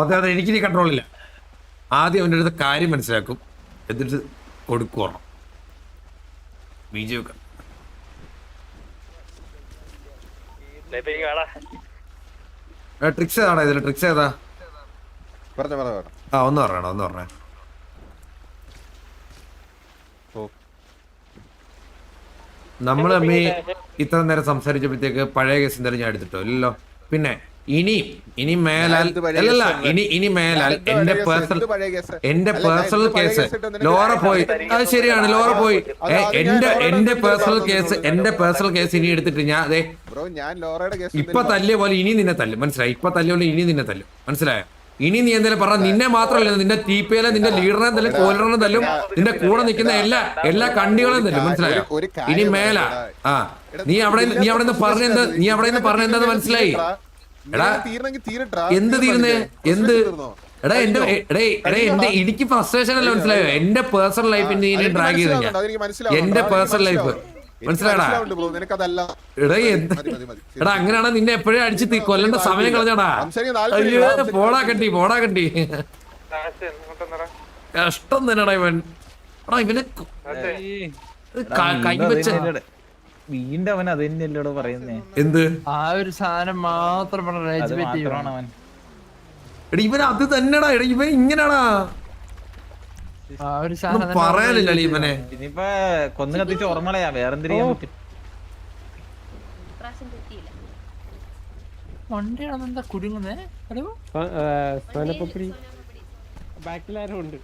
അതെ അതെ എനിക്കിനി കൺട്രോളില്ല. ആദ്യം അവൻ്റെ അടുത്ത് കാര്യം മനസ്സിലാക്കും, എന്നിട്ട് കൊടുക്കുവാണ് ബീജമൊക്കെ. ട്രിക്സ് ഏതാടാ ഇതിൽ? ട്രിക്സ് ഏതാ? ആ ഒന്ന് പറഞ്ഞേ. നമ്മൾ അമ്മി ഇത്ര നേരം സംസാരിച്ചപ്പോഴത്തേക്ക് പഴയ കേസ് എന്തായാലും ഞാൻ എടുത്തിട്ടോ ഇല്ലല്ലോ. പിന്നെ ഇനി മേലാൽ അല്ലല്ല ഇനി മേലാൽ എന്റെ പേഴ്സണൽ കേസ് ലോറ പോയി, അത് ശരിയാണ്, ലോറ പോയി. എന്റെ പേഴ്സണൽ കേസ് ഇനി എടുത്തിട്ട് ഞാൻ അതെ ഇപ്പൊ തല്ലിയ പോലെ ഇനി നിന്നെ തല്ലും, മനസ്സിലായി? ഇപ്പൊ തല്ലിയ പോലെ ഇനി നിന്നെ തല്ലും, മനസ്സിലായോ? ഇനി നീ എന്തെങ്കിലും പറഞ്ഞ നിന്നെ മാത്രമല്ല, നിന്റെ ടീപ്പയിലെ നിന്റെ ലീഡറിനെ തല്ലും, കോലറിനെ തല്ലും, നിന്റെ കൂടെ നിൽക്കുന്ന എല്ലാ കണ്ടികളും തല്ലും, മനസ്സിലായോ? ഇനി മേല നീ അവിടെ നിന്ന് പറഞ്ഞെന്താന്ന് മനസ്സിലായി? എടാ എന്ത് തീരുന്നേ? എടാ എനിക്ക് ഫ്രസ്ട്രേഷൻ അല്ല, മനസ്സിലായോ? എന്റെ പേഴ്സണൽ ലൈഫ് നീ ഡ്രാഗ് ചെയ്ത് ഞാൻ എന്റെ പേഴ്സണൽ ലൈഫ് മനസ്സിലായടാ. എടാ അങ്ങനെയാണോ നിന്നെ എപ്പോഴും അടിച്ച് കൊല്ലേണ്ട സമയം കളഞ്ഞാടാ. അയ്യോ പോടാ കണ്ടി കഷ്ടം തന്നെടാ ഇവൻ. എടാ ഇവനെ കൈവച്ച വീണ്ടും അവൻ അത് തന്നെയല്ലോടോ പറയുന്നേ. എന്ത് ആ ഒരു സാധനം മാത്രം ഇവൻ അത് തന്നെടാ. ഇവൻ ഇങ്ങനെയാടാ, പറയാനില്ല ഇവനെ. ഇനിയിപ്പൊ കൊന്നു കത്തിച്ച് ഓർമ്മളയാ, വേറെന്തിനും ചെയ്യാൻ പറ്റും. വണ്ടിയാണെന്താ കുടുങ്ങുന്നേ? ബാക്കിലാരും ഉണ്ട്.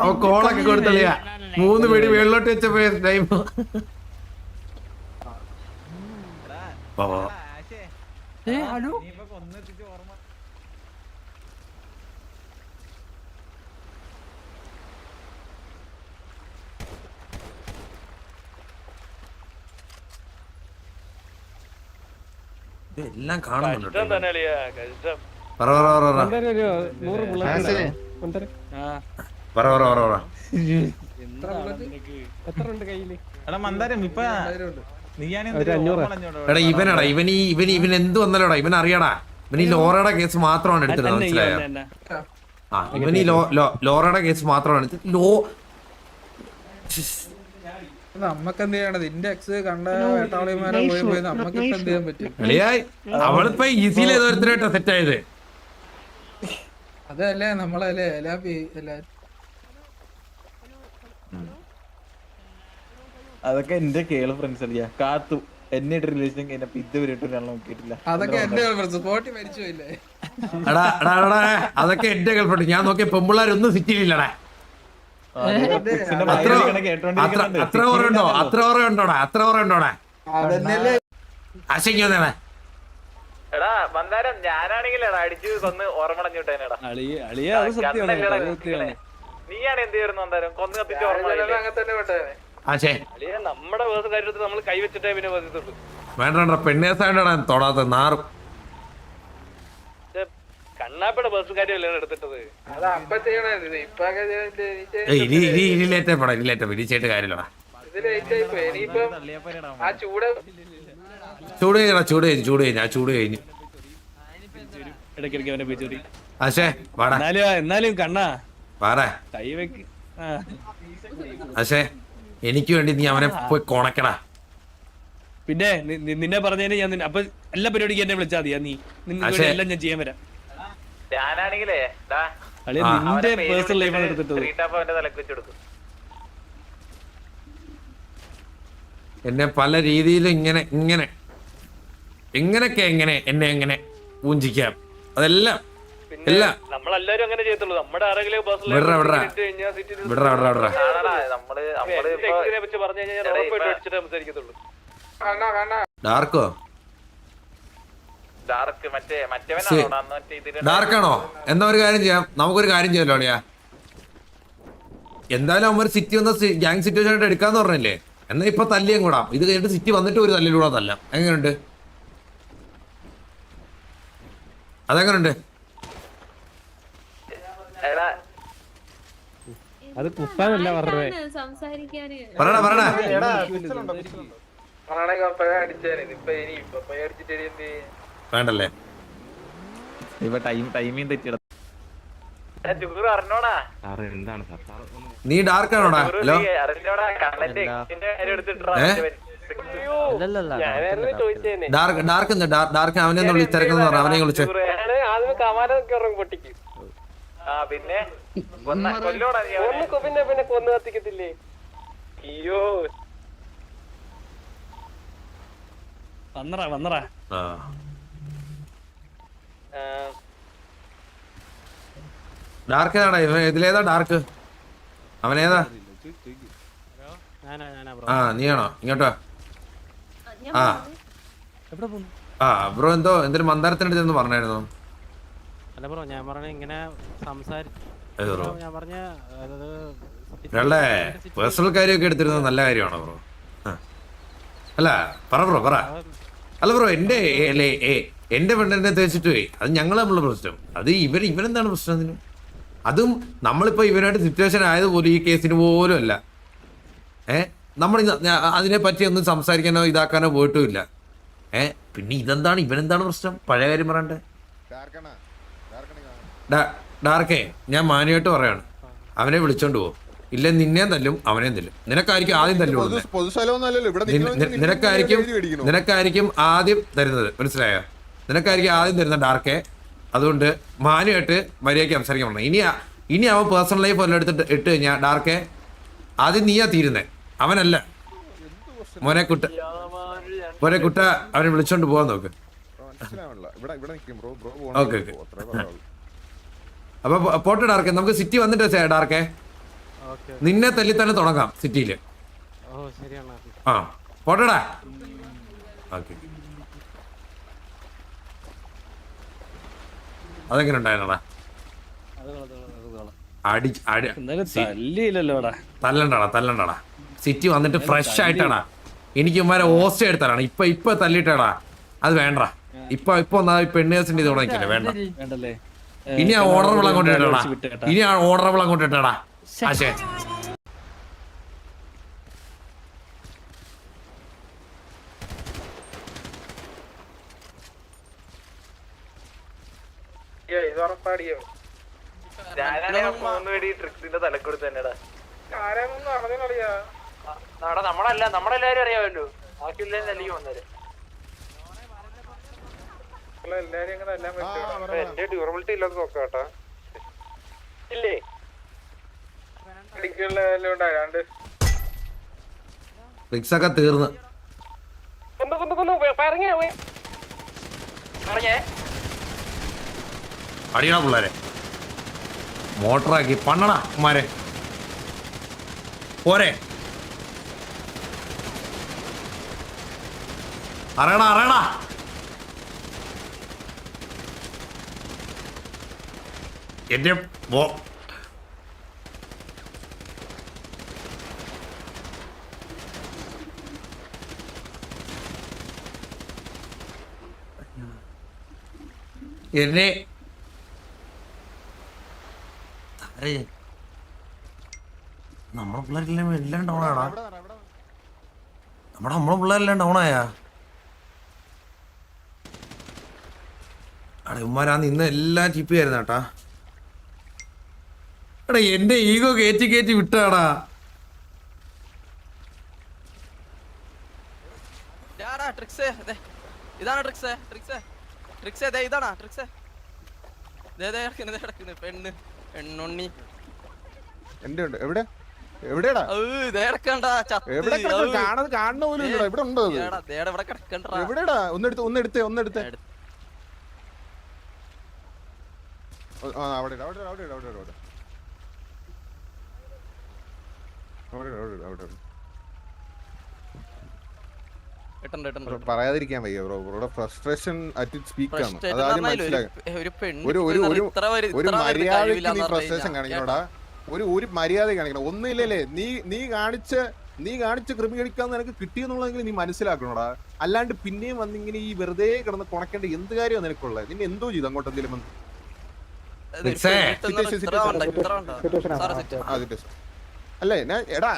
അവ കോളൊക്കെ കൊടുത്തളിയാ, 3 പേടി വെള്ളോട്ട് വെച്ചപ്പോ ടൈം. എല്ലാം കാണുന്നുണ്ട്. ഇവൻ എന്ത് വന്നല്ലോടാ, ഇവൻ അറിയാടാ. ഇവൻ ഈ ലോറയുടെ കേസ് മാത്രമാണ് എടുത്തത്, മനസ്സിലായോ? ഇവൻ ഈ ലോറയുടെ കേസ് മാത്രമാണ് നമ്മക്കെന്ത് ചെയ്യണത്? നിന്റെ എക്സ് കണ്ട വേട്ടാളിമാരെ പോയി നമ്മക്ക് ഇപ്പൊ എന്ത് ചെയ്യാൻ പറ്റും? അവളിപ്പോ ഈസിയിലേതോരത്തിനായിട്ടാ സെറ്റ് ആയത്. അതല്ലേ നമ്മളല്ലേ അതൊക്കെ എന്റെ കേള് ഫ്രണ്ട്സ് അല്ല കാത്തു എന്നെ റിലേഷൻ കഴിഞ്ഞപ്പോ ഇതുവരെയായിട്ട് ഒരാളെ നോക്കിയിട്ടില്ല. അതൊക്കെ എന്റെ സ്പോട്ടി മരിച്ചു പോയില്ലേ? അതൊക്കെ എന്റെ ഗേൾഫ്രണ്ട്. ഞാൻ നോക്കിയ പെമ്പിള്ളാരൊന്നും സിറ്റിയില്ലടാ. അത്ര ഓർമ്മയുണ്ടോടാ? ആശയ്ക്ക് വന്നേടാ. ഞാനാണെങ്കിലേ അടിച്ചു കൊന്ന് ഓർമ്മടഞ്ഞിട്ടേടാ. നീയാണ് എന്ത് ചെയ്യുന്നു? എന്തായാലും കൊന്ന് കത്തിച്ച് നമ്മുടെ കാര്യത്തിൽ നമ്മൾ കൈവച്ചിട്ടേ പിന്നെ വന്നിട്ടുള്ളൂ. വേണ്ട പെണ്ണേസാണ്ടാ തൊടാത്ത നാറും. കണ്ണാപ്പയുടെ ബസ് കാര്യമല്ലേ എടുത്തിട്ടത്? വിരിച്ചായിട്ട് കാര്യമില്ലടാ. ചൂട് കഴിഞ്ഞു. ഇടയ്ക്കിടയ്ക്ക് അവനെ പിടിച്ചോടി. ആശേ വാടാ. എന്നാലും കണ്ണാ വാടാ. കൈ വെക്ക്. ആശേ എനിക്ക് വേണ്ടി നീ അവനെ പോയി കൊണക്കടാ. പിന്നെ നിന്നെ പറഞ്ഞതിന് ഞാൻ അപ്പൊ എല്ലാ പരിപാടിക്കും എന്നെ വിളിച്ചാൽ മതിയാ. നീ എല്ലാം ഞാൻ ചെയ്യാൻ വരാം. ഞാനാണെങ്കിലേ നിന്റെ പേഴ്സണൽ ലൈഫാണ് എടുത്തിട്ടത്. എന്നെ പല രീതിയിലും ഇങ്ങനെയൊക്കെ എന്നെ എങ്ങനെ ഊഞ്ചിക്കാം, അതെല്ലാം എല്ലാം നമ്മളെല്ലാരും അങ്ങനെ ചെയ്യത്തുള്ളൂ. നമ്മുടെ ആരെങ്കിലും ഡാർക്കോ ഡാർക്കാണോ? എന്നാ ഒരു കാര്യം ചെയ്യാം, നമുക്കൊരു കാര്യം ചെയ്യാമല്ലോ അളിയാ. എന്തായാലും അവന്മാർ സിറ്റി വന്ന ഗ്യാങ് സിറ്റുവേഷൻ ആയിട്ട് എടുക്കാന്ന് പറഞ്ഞില്ലേ? എന്നാ ഇപ്പൊ തല്ലിയും കൂടാം. ഇത് കഴിഞ്ഞിട്ട് സിറ്റി വന്നിട്ട് ഒരു തല്ലിലൂടെ തല്ലാം. എങ്ങനെയുണ്ട്? അതെങ്ങനുണ്ട്? അത് കുത്താനല്ല പറഞ്ഞേ. പറടാ വേണ്ടല്ലേ? ഇപ്പൊ ടൈമിങ് തെറ്റിട. നീ ഡാർക്ക് ആണോടാ? ഹലോ ഡാർക്ക് ഡാർക്ക് അവനെ ഒന്ന് വിളിച്ച് തിരക്കെന്ന് പറഞ്ഞു. അവനെ വിളിച്ച് പിന്നെ കൊന്നു കത്തിക്കത്തില്ലേ? അയ്യോ വന്നറാ ഡാർക്ക് ഏതാടാ? ഇതിലേതാ ഡാർക്ക്? അവനേതാ? ആ നീയാണോ? ഇങ്ങോട്ടോ. ആ ആ ബ്രോ എന്തോ എന്തൊരു മന്ദാരത്തിനടുത്ത് പറഞ്ഞായിരുന്നു. അല്ല ബ്രോ ഞാൻ പറഞ്ഞ ഇങ്ങനെ ഞാൻ പറഞ്ഞ ഒരാളുടെ പേഴ്സണൽ കാര്യമൊക്കെ എടുത്തിരുന്നത് നല്ല കാര്യമാണോ ബ്രോ? അല്ല പറ ബ്രോ പറ. അല്ല ബ്രോ എന്റെ പെണ്ണിനെ തേച്ചിട്ട് പോയി. അത് ഞങ്ങൾ തമ്മിലുള്ള പ്രശ്നം. അത് ഇവരെന്താണ് പ്രശ്നം അതിന്? അതും നമ്മളിപ്പോ ഇവനായിട്ട് സിറ്റുവേഷൻ ആയതുപോലും ഈ കേസിന് പോലും അല്ല. നമ്മൾ അതിനെ പറ്റി ഒന്നും സംസാരിക്കാനോ ഇതാക്കാനോ പോയിട്ടുമില്ല. പിന്നെ ഇതെന്താണ് ഇവനെന്താണ് പ്രശ്നം? പഴയ കാര്യം പറയണ്ടേ? ഡാർക്കേ ഞാൻ മാന്യമായിട്ട് പറയാണ്, അവനെ വിളിച്ചോണ്ട് പോകും. ഇല്ല നിന്നെ തല്ലും അവനെയും തല്ലും. നിനക്കായിരിക്കും ആദ്യം തല്ലുള്ളൂ. നിനക്കായിരിക്കും ആദ്യം തരുന്നത്. മനസ്സിലായോ? നിനക്കായിരിക്കും ആദ്യം തരുന്ന ഡാർക്കേ. അതുകൊണ്ട് മാന്യമായിട്ട് മര്യാദയ്ക്ക് സംസാരിക്കാൻ പറഞ്ഞു. ഇനി അവൻ പേഴ്സണൽ ലൈഫ് വല്ല എടുത്തിട്ട് ഇട്ട് കഴിഞ്ഞാൽ ഡാർക്കേ ആദ്യം നീയാ തീരുന്നേ, അവനല്ല. മോനെ കുട്ട അവനെ വിളിച്ചോണ്ട് പോവാൻ നോക്ക്. ഓക്കെ ഓക്കെ അപ്പൊ പോട്ടെ ഡാർക്കേ. നമുക്ക് സിറ്റി വന്നിട്ട് ഡാർക്കേ നിന്നെ തല്ലി തന്നെ തുടങ്ങാം സിറ്റിയില്. ആ പോട്ടെടാ. ഓക്കെ അതെങ്ങനെ ഉണ്ടായിരുന്നടാ? തല്ലണ്ടടാ. സിറ്റി വന്നിട്ട് ഫ്രഷ് ആയിട്ടാടാ. എനിക്ക് ഇവന്മാരെ ഓസ്റ്റ് എടുത്താലാണ് ഇപ്പൊ തല്ലിട്ടാടാ. അത് വേണ്ട. ഇപ്പൊ പെണ്ണേഴ്സിന്റെ ഇത് തുടങ്ങിക്കില്ല. വേണ്ട. ഇനി ആ ഓർഡറബിൾ അങ്ങോട്ട് ഇട്ടാടാ. ആശേ നമ്മളല്ല നമ്മളെല്ലാരും അറിയാമല്ലോ. ബാക്കിയുള്ളവരും അല്ലെങ്കിൽ വന്നത് എന്റെ ഡ്യൂറബിലിറ്റി ഇല്ലാതെ നോക്കാട്ടാ. ഇല്ലേ റിക്സൊക്കെ തീർന്ന് അടിയണ പിള്ളേരെ മോട്ടറാക്കി പണ്ണടാ ഉമ്മാരെ. പോരെ അറിയണ എന്റെ എന്നെ നമ്മളെ പിള്ളേരെല്ലാം എല്ലാം ഡൗൺ ആടാ. നമ്മളെ പിള്ളേരെല്ലാം ഡൗൺ ആയാ അടേ ഉമ്മാരാന്ന് ഇന്ന് എല്ലാം ടിപ്പ് ആയിരുന്നു കേട്ടാ. എടാ എന്റെ ഈഗോ കയറ്റി വിട്ടാടാ. ഇതാണ് ട്രിക്സ് ഇതാണാ ട്രിക്സ് പെണ്ണ് പെണ്ണുണ്ണി എവിടെയാടാ ഒന്നെടുത്തേ പറയാതിരിക്കാൻ വയ്യ ബ്രോ. ബ്രോയുടെ ഫ്രസ്ട്രേഷൻ അറ്റ് ഇറ്റ് സ്പീക്ക് ആണ്. അത് ആദ്യം മനസ്സിലാക്കാം. ഒരു മര്യാദയ്ക്ക് നീ ഫ്രസ്ട്രേഷൻ കാണിക്കണോടാ. ഒരു മര്യാദ കാണിക്കണം. ഒന്നുമില്ലല്ലേ നീ കാണിച്ച ക്രിമിനലിക്കാന്ന് നിനക്ക് കിട്ടിയെന്നുള്ളതെങ്കിൽ നീ മനസ്സിലാക്കണോടാ. അല്ലാണ്ട് പിന്നെയും വന്നിങ്ങനെ ഈ വെറുതെ കിടന്ന് കൊണക്കേണ്ട എന്ത് കാര്യമാണ് നിനക്കുള്ളത്? നിന്നെ എന്തോ ചെയ്തു അങ്ങോട്ട് എന്തെങ്കിലും വന്ന് അല്ലേ? എടാ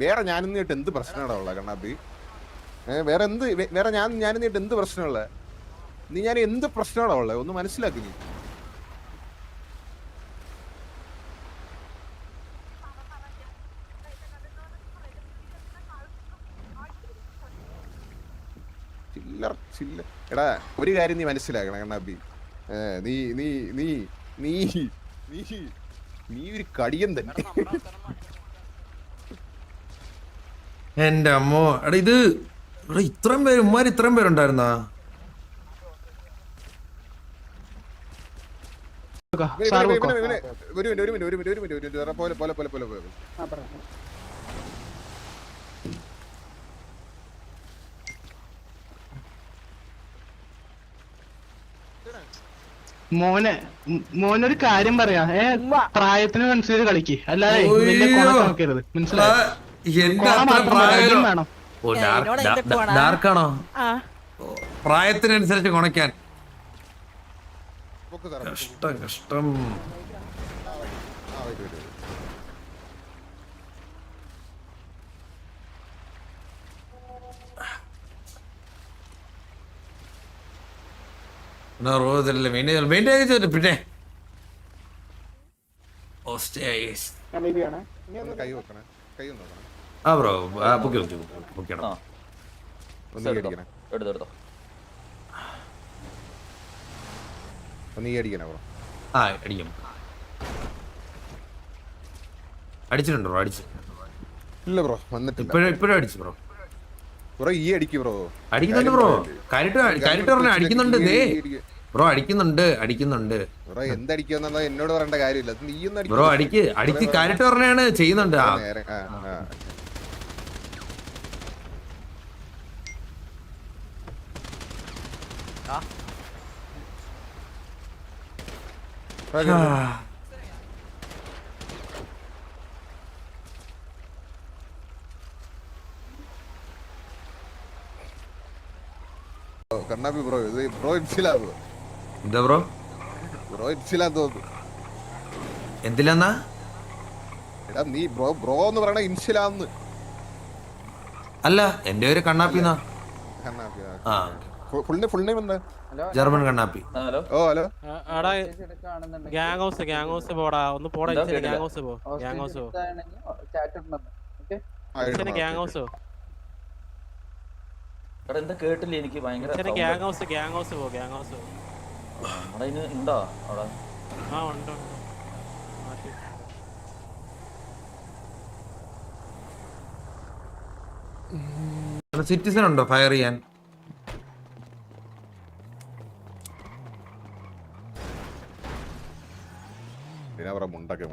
വേറെ ഞാനിന്നിട്ട് എന്ത് പ്രശ്നമാടാ ഉള്ള കണ്ണാപ്പി? വേറെ എന്ത് വേറെ ഞാൻ നീട്ട് എന്ത് പ്രശ്നമുള്ള നീ ഞാൻ എന്ത് പ്രശ്നമാണോ ഉള്ളത് ഒന്ന് മനസ്സിലാക്കി നീ ചില്ലർ എടാ ഒരു കാര്യം നീ മനസ്സിലാക്കണം കണ്ണാപ്പി നീ നീ നീ നീ നീ നീ ഒരു കടിയൻ തന്നെ എന്റെ അമ്മോ എടാ ഇത് ഇത്രയും പേര് ഉമ്മാര് ഇത്രയും പേരുണ്ടായിരുന്നാ മോനൊരു കാര്യം പറയാ പ്രായത്തിനനുസരിച്ച് കളിക്ക് അല്ലാതെ വലിയ കോണ നോക്കരുത് മനസ്സിലായോ എന്റെ അത്ര പ്രായം വേണം ഡാർക്കാണോ പ്രായത്തിനനുസരിച്ച് കുണയ്ക്കാൻ കഷ്ടം കഷ്ടം റോസല്ലേ മെയിൻ്റെ പിന്നെ കൈ വെക്കണേ കൈ ഒന്ന് നോക്കണം ആ ബ്രോ പൊക്കണം ഒന്ന് അടിക്കണേ എടുത്തോ ഒന്ന് അടിക്കണേ ബ്രോ ആ അടിക്കാം അടിച്ചിട്ടുണ്ടോ ബ്രോ അടിച്ചു ഇല്ല ബ്രോ വന്നിട്ടില്ല ഇപ്പോഴും അടിച്ചു ബ്രോ ബ്രോ ഈ അടിക്ക് ബ്രോ അടിക്കുന്നുണ്ട് ബ്രോ കാര്യമായിട്ട് പറഞ്ഞ അടിക്കുന്നുണ്ട് ബ്രോ അടിക്കുന്നുണ്ട് ബ്രോ എന്തടിക്കാന്ന എന്നോട് പറയേണ്ട കാര്യമില്ല നീ ഒന്ന് ബ്രോ അടിക്ക് കാര്യമായിട്ട് പറഞ്ഞാണ് ചെയ്യുന്നുണ്ട് കണ്ണാപ്പി ബ്രോ ഇത് ബ്രോ ഇൻസിലാ ബ്രോ എന്താ ബ്രോ ബ്രോ ഇൻസിലാ തോന്നുന്നു എന്തിലാന്നാ എടാ നീ ബ്രോ ബ്രോ എന്ന് പറയണ ഇൻസിലാന്ന് അല്ല എന്റെ പേര് കണ്ണാപ്പിന്നാ കണ്ണാപ്പി ആ ഫുൾ നെയിം എന്താ ജർമ്മൻ കണ്ണാപ്പി ഓ ഹലോ ഗ്യാങ് ഹൗസ് പോടാ ഒന്ന് പോടാ ഗ്യാങ് ഹൗസ് പോ ഗ്യാങ് ഹൗസ് പോ ഗ്യാങ് ഹൗസ് എന്താ കേട്ടില്ല എനിക്ക് ഭയങ്കര ഗ്യാങ് ഹൗസ് പോ ഗ്യാങ് ഹൗസ് ഉണ്ടോ അവിടെ ആ ഉണ്ട് സിറ്റിസൺ ഉണ്ടോ ഫയർ ചെയ്യാൻ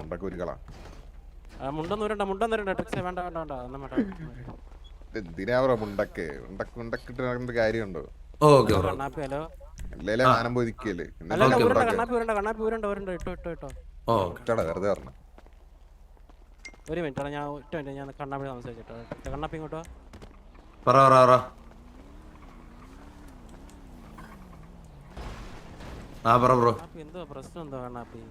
മുണ്ടൊക്കെ ഒരു കളാ മുണ്ടൊന്നും ട്രിക്സ് വേണ്ട ഒന്നും വേണ്ട എന്തിനാ മുണ്ടൊക്കെ മുണ്ടക്കിട്ട് കാര്യമുണ്ടോ ഓക്കെ കണ്ണാപ്പി ഹലോ അല്ലേ മാനം പോയിക്കല്ലേ കണ്ണാപ്പി വെറുതെ പറഞ്ഞു ഒരു മിനിറ്റ് ഞാൻ കണ്ണാപ്പി സംസാരിച്ചിട്ടോ കണ്ണാപ്പി ഇങ്ങോട്ടോ പറ ആ പറ ബ്രോ എന്തോ പ്രശ്നം എന്തോ കണ്ണാപ്പി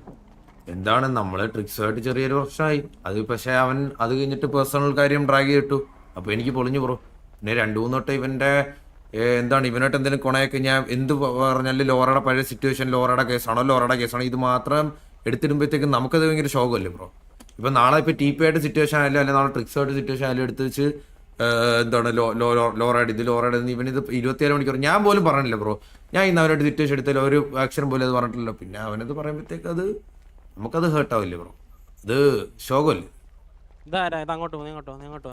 എന്താണ് നമ്മള് ട്രിക്സുമായിട്ട് ചെറിയൊരു പ്രശ്നമായി അത് പക്ഷെ അവൻ അത് കഴിഞ്ഞിട്ട് പേഴ്സണൽ കാര്യം ഡ്രാഗ് ചെയ്തിട്ടു അപ്പൊ എനിക്ക് പൊളിഞ്ഞു ബ്രോ പിന്നെ 2-3 തൊട്ട് ഇവന്റെ എന്താണ് ഇവനായിട്ട് എന്തെങ്കിലും കൊണയൊക്കെ ഞാൻ എന്ത് പറഞ്ഞാലും ലോറയുടെ പഴയ സിറ്റുവേഷൻ ലോറയുടെ കേസാണോ ഇത് മാത്രം എടുത്തിടുമ്പോഴത്തേക്കും നമുക്കത് ഭയങ്കര ഷോകല്ലേ ബ്രോ ഇപ്പൊ നാളെ ഇപ്പൊ TP ആയിട്ട് സിറ്റുവേഷൻ ആയാലും അല്ലെങ്കിൽ നാളെ ട്രിക്സുമായിട്ട് സിറ്റുവേഷൻ ആയാലും എടുത്ത് വെച്ച് എന്താണ് ലോറയുടെ ഇവനിത് 24 മണിക്കൂർ ഞാൻ പോലും പറഞ്ഞില്ല ബ്രോ ഞാൻ ഇന്ന് അവനായിട്ട് സിറ്റുവേഷൻ എടുത്താലും ഒരു അക്ഷരം പോലും അത് പറഞ്ഞിട്ടില്ല പിന്നെ അവനത് പറയുമ്പോഴത്തേക്ക് അത് നമുക്കത് ഹേർട്ട് ആവില്ലേ ബ്രോ ഇത് ശോകമല്ലേ അങ്ങോട്ടോ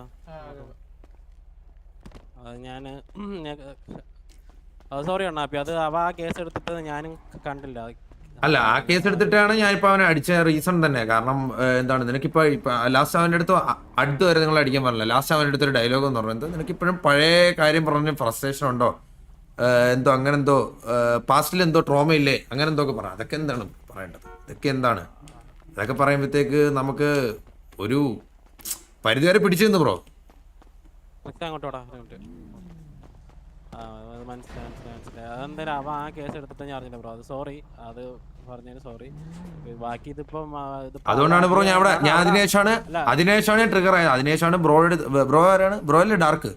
സോറി കണ്ണാപ്പി അത് ആ കേസ് എടുത്തിട്ട് ഞാനും കണ്ടില്ല അല്ല ആ കേസ് എടുത്തിട്ടാണ് ഞാനിപ്പോ അവനെ അടിച്ച റീസൺ തന്നെ കാരണം എന്താണ് നിനക്കിപ്പോ ലാസ്റ്റ് അവന്റെ അടുത്ത് അടുത്ത് വരെ നിങ്ങൾ അടിക്കാൻ പറഞ്ഞില്ല ലാസ്റ്റ് അവന്റെ അടുത്തൊരു ഡയലോഗ് എന്ന് പറഞ്ഞത് നിനക്കിപ്പോഴും പഴയ കാര്യം പറഞ്ഞ് ഫ്രസ്ട്രേഷൻ ഉണ്ടോ എന്തോ അങ്ങനെ എന്തോ പാസ്റ്റിൽ എന്തോ ട്രോമ ഇല്ലേ അങ്ങനെ എന്തോ ഒക്കെ പറ അതൊക്കെ എന്താണ് പറയേണ്ടത് ഇതൊക്കെ എന്താണ് അതൊക്കെ പറയുമ്പോഴത്തേക്ക് നമുക്ക് ഒരു പരിധിവരെ പിടിച്ചു നിന്ന് ബ്രോ അങ്ങോട്ടോടാ മനസ്സിലായി അതെന്തായാലും അവ ആ കേസ് എടുത്തിട്ട് ഞാൻ അറിഞ്ഞില്ല ബ്രോ അത് സോറി അത് പറഞ്ഞതിന് സോറി ബാക്കി അതുകൊണ്ടാണ് ബ്രോ ഞാൻ അതിനുശേഷമാണ് ട്രിഗർ ആയത് അതിനുശേഷമാണ് ബ്രോ ആരാണ് ബ്രോ അല്ലേ ഡാർക്ക്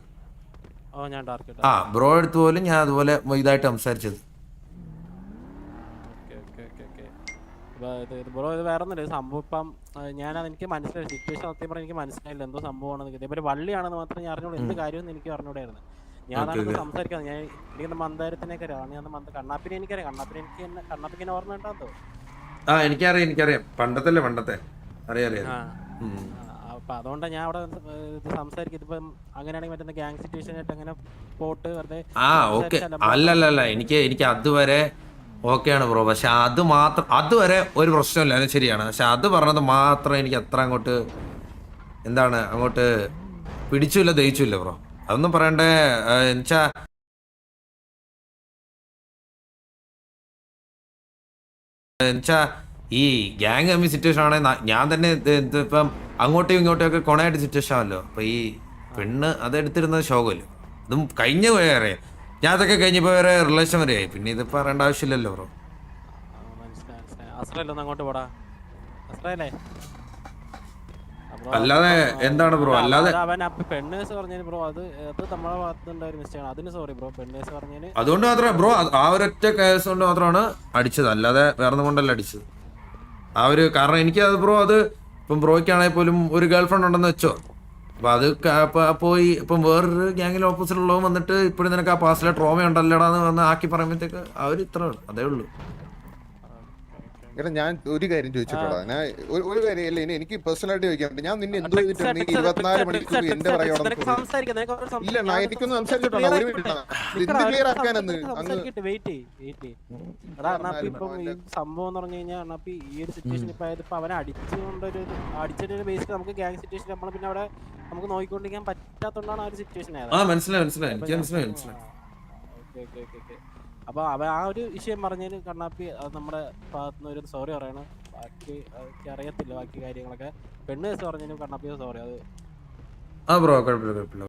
ഓ ഞാൻ ഡാർക്ക് ആ ബ്രോ അടുത്ത് പോലും ഞാൻ അതുപോലെ ഇതായിട്ട് സംസാരിച്ചത്. ബ്രോ ഇത് വേറെ ഒന്നുമില്ല. സംഭവം ഇപ്പം എനിക്ക് മനസ്സിലായി സിറ്റുവേഷൻ സത്യം പറഞ്ഞാൽ എനിക്ക് മനസ്സിലായില്ല എന്തോ സംഭവമാണെന്ന്. ഇതേപോലെ വള്ളിയാണെന്ന് മാത്രം ഞാൻ അറിഞ്ഞോളൂ. എന്ത് കാര്യമെന്ന് എനിക്ക് അറിഞ്ഞൂടായിരുന്നു. ഞാൻ സംസാരിക്കാം. എനിക്ക് മന്ദാരത്തിനൊക്കെ അറിയാം. ഞാൻ കണ്ണാപ്പിനെ എനിക്കറിയാം. കണ്ണാപ്പിനെ ഓർമ്മ ഉണ്ടോ? ആ എനിക്കറിയാം. പണ്ടത്തെ അറിയാം. അപ്പൊ അതുകൊണ്ടാണ് ഞാൻ അവിടെ സംസാരിക്കുന്നത്. ഇപ്പം അങ്ങനെയാണെങ്കിൽ മറ്റേ ഗ്യാങ് സിറ്റുവേഷൻ ആയിട്ട് അങ്ങനെ പോട്ട് വെറുതെ ഓക്കെ. അല്ലല്ല എനിക്ക് അതുവരെ ഓക്കെയാണ് ബ്രോ. പക്ഷെ അത് മാത്രം അതുവരെ ഒരു പ്രശ്നമില്ല, അത് ശരിയാണ്. പക്ഷെ അത് പറഞ്ഞത് മാത്രം എനിക്ക് അത്ര അങ്ങോട്ട് അങ്ങോട്ട് പിടിച്ചില്ല, ദഹിച്ചില്ല ബ്രോ. അതൊന്നും പറയണ്ടേ. എന്നുവെച്ചാ ഈ ഗ്യാങ് തമ്മിൽ സിറ്റുവേഷൻ ആണെങ്കിൽ ഞാൻ തന്നെ ഇപ്പം അങ്ങോട്ടും ഇങ്ങോട്ടും ഒക്കെ കൊണയായിട്ട് സിറ്റുവേഷൻ ആണല്ലോ. അപ്പൊ ഈ പെണ്ണ് അതെടുത്തിരുന്നത് ശോകമല്ലോ. അതും കഴിഞ്ഞ വേറെ ഞാൻ അതൊക്കെ കഴിഞ്ഞപ്പോ വേറെ റിലേഷൻ വരെയായി. പിന്നെ ഇത് പറയേണ്ട ആവശ്യമില്ലല്ലോ ബ്രോ. അങ്ങോട്ട് പോടാ. അല്ലാതെ എന്താണ് ബ്രോ? അല്ലാതെ പെണ്ണേഴ്സ് പറഞ്ഞു ബ്രോ. അത് നമ്മളെ ഭാഗത്തുണ്ടായ മിസ്റ്റേക്ക്. അതിന് സോറി ബ്രോ. പെണ്ണേഴ്സ് പറഞ്ഞതിന് അതുകൊണ്ട് മാത്രമേ ബ്രോ ആ ഒരൊറ്റ കേസ് കൊണ്ട് മാത്രമാണ് അടിച്ചത്, അല്ലാതെ വേറെ ഒന്നും കൊണ്ടല്ല അടിച്ചത്. ആ ഒരു കാരണം എനിക്ക് അത് ബ്രോ, അത് ഇപ്പം ബ്രോയ്ക്കാണെങ്കിൽ പോലും ഒരു ഗേൾ ഫ്രണ്ട് ഉണ്ടെന്ന് വെച്ചോ. അപ്പൊ അത് പോയി ഇപ്പം വേറൊരു ഗ്യാങ്ങിൽ ഓപ്പോസിറ്റ് ഉള്ളവൻ വന്നിട്ട് ഇപ്പോഴും നിനക്ക് ആ പാസ്റ്റിലെ ട്രോമ ഉണ്ടല്ലോടാന്ന് വന്ന് ആക്കി പറയുമ്പോഴത്തേക്ക് ഇത്ര അതേ ഉള്ളൂ. എടാ ഞാൻ ഒരു കാര്യം ചോദിച്ചിട്ടുള്ളൂ. ഞാൻ ഒരു കാര്യം അല്ല, എനിക്ക് പേഴ്സണലായിട്ട് ചോദിക്കാൻ. ഞാൻ നിന്നെ എന്തോ ചെയ്തിട്ടുണ്ട് 24 മണിക്കൂർ എന്റെ പറയാം. ഇല്ല എനിക്കൊന്നും സംസാരിച്ചിട്ടുണ്ടോ? ഒരു മിനിറ്റ് ക്ലിയർ ആക്കാനെന്ന് സംഭവം എന്ന് പറഞ്ഞു കഴിഞ്ഞാൽ ഈ ഒരു സിറ്റുവേഷൻ ഇപ്പൊ അവനെ അടിച്ചൊരു ബേസിൽ നമുക്ക് ഗ്യാങ് സിറ്റുവേഷൻ നമ്മൾ പിന്നെ അവിടെ നമുക്ക് നോക്കിക്കൊണ്ടിരിക്കാൻ പറ്റാത്തോണ്ടാണ് ആ ഒരു സിറ്റുവേഷൻ. മനസ്സിലായി. അപ്പൊ അവൻ ആ ഒരു വിഷയം പറഞ്ഞതിന് കണ്ണാപ്പി അത് നമ്മുടെ ഭാഗത്തുനിന്ന് ഒരു സോറി പറയണം. ബാക്കി അറിയത്തില്ല ബാക്കി കാര്യങ്ങളൊക്കെ. പെണ്ണ് പറഞ്ഞതിനും കണ്ണാപ്പി സോറി. അത് ബ്രോ കുഴപ്പമില്ല.